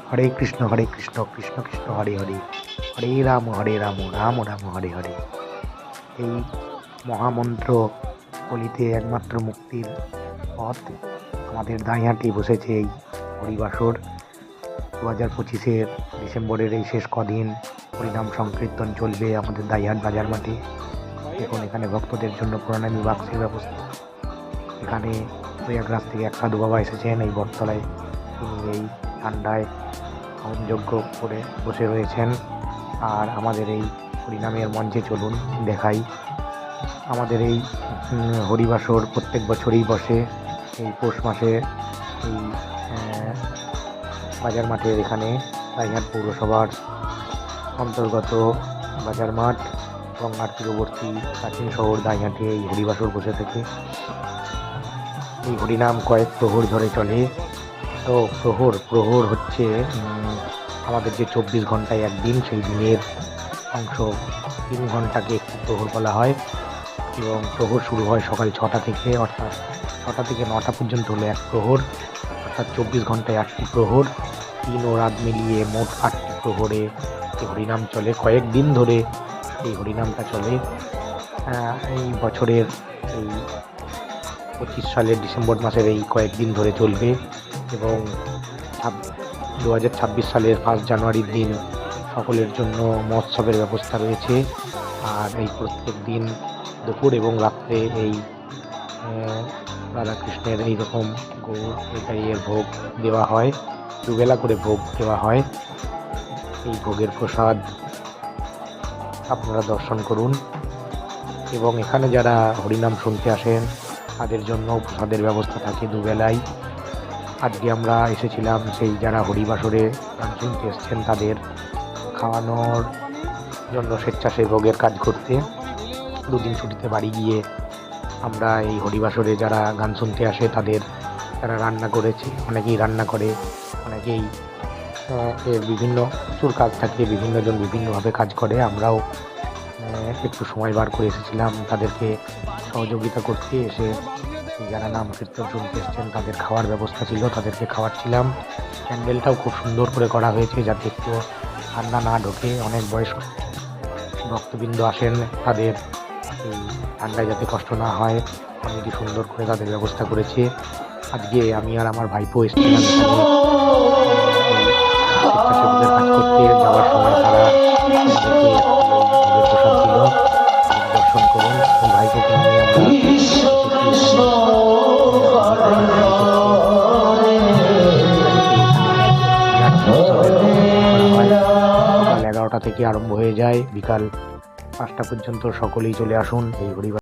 হরে কৃষ্ণ কৃষ্ণ কৃষ্ণ হরে হরে, হরে রাম রাম রাম হরে হরে। এই মহামন্ত্র কলিতে একমাত্র মুক্তির পথ। আমাদের দাঁইহাটি বসেছে এই হরিবাসর 2025-এর ডিসেম্বরের এই শেষ কদিন হরিনাম সংকীর্তন চলবে আমাদের দাঁইহাট বাজার মাঠে। দেখুন এখানে ভক্তদের জন্য প্রণামী বাক্সের ব্যবস্থা। এখানে প্রয়াগরাজ থেকে এক সাধু বাবা এসেছেন এই বটতলায়। তিনি এই ঠান্ডায় হোমযজ্ঞ করে বসে রয়েছেন। আর আমাদের এই হরিনামের মঞ্চে চলুন দেখাই। আমাদের এই হরিবাসর প্রত্যেক বছরই বসে এই পৌষ মাসে এই বাজার মাঠের এখানে দাঁইহাট পৌরসভার অন্তর্গত বাজার মাঠ গঙ্গার তীরবর্তী প্রাচীন শহর দাঁইহাটে এই হরিবাসর বসে থেকে এই হরিনাম কয়েক প্রহর ধরে চলে। তো প্রহর হচ্ছে আমাদের যে 24 ঘন্টায় একদিন, সেই দিনের অংশ 3 ঘন্টাকে একটি প্রহর বলা হয়। এবং প্রহর শুরু হয় সকাল 6টা থেকে, অর্থাৎ 6টা থেকে 9টা পর্যন্ত হলো এক প্রহর, অর্থাৎ 24 ঘন্টায় 8টি প্রহর। 3 ও রাত মিলিয়ে মোট 8টি প্রহরে এই হরিনাম চলে। কয়েকদিন ধরে এই হরিনামটা চলে। এই বছরের এই 25 সালের ডিসেম্বর মাসের এই কয়েকদিন ধরে চলবে এবং 2026 সালের 1 জানুয়ারির দিন সকলের জন্য মহোৎসবের ব্যবস্থা রয়েছে। আর এই প্রত্যেক দিন দুপুর এবং রাত্রে এই রাধাকৃষ্ণের এইরকম গৌর এর ভোগ দেওয়া হয়, দুবেলা করে ভোগ দেওয়া হয়। এই ভোগের প্রসাদ আপনারা দর্শন করুন এবং এখানে যারা হরিনাম শুনতে আসেন তাদের জন্য প্রসাদের ব্যবস্থা থাকে দুবেলাই। আজকে আমরা এসেছিলাম সেই যারা হরিবাসরে গান শুনতে এসছেন তাদের খাওয়ানোর জন্য স্বেচ্ছাসেবকের কাজ করতে। 2 দিন ছুটিতে বাড়ি গিয়ে আমরা এই হরিবাসরে যারা গান শুনতে আসে তাদের তারা রান্না করেছে। অনেকেই রান্না করে, অনেকেই বিভিন্ন প্রচুর কাজ থাকে, বিভিন্ন জন বিভিন্নভাবে কাজ করে। আমরাও একটু সময় বার করে এসেছিলাম তাদেরকে সহযোগিতা করতে। এসে যারা নাম কীর্তন শুনতে এসছেন তাদের খাওয়ার ব্যবস্থা ছিল, তাদেরকে খাওয়াচ্ছিলাম। প্যান্ডেলটাও খুব সুন্দর করে করা হয়েছে যাতে একটু ঠান্ডা না ঢোকে। অনেক বয়স্ক ভক্তবৃন্দ আসেন, তাদের এই ঠান্ডায় যাতে কষ্ট না হয় কমিটি সুন্দর করে তাদের ব্যবস্থা করেছে। আজকে আমি আর আমার ভাইপো এসেছিলাম স্বেচ্ছাসেবকের কাজ করতে। যাওয়ার সময় তারা প্রসাদ ছিল, দর্শন করুন। ভাইপোকে নিয়ে আমরা সকাল 11টা থেকে আরম্ভ হয়ে যায়, বিকাল 5টা পর্যন্ত সকলেই চলে আসুন এই হরিবাসর।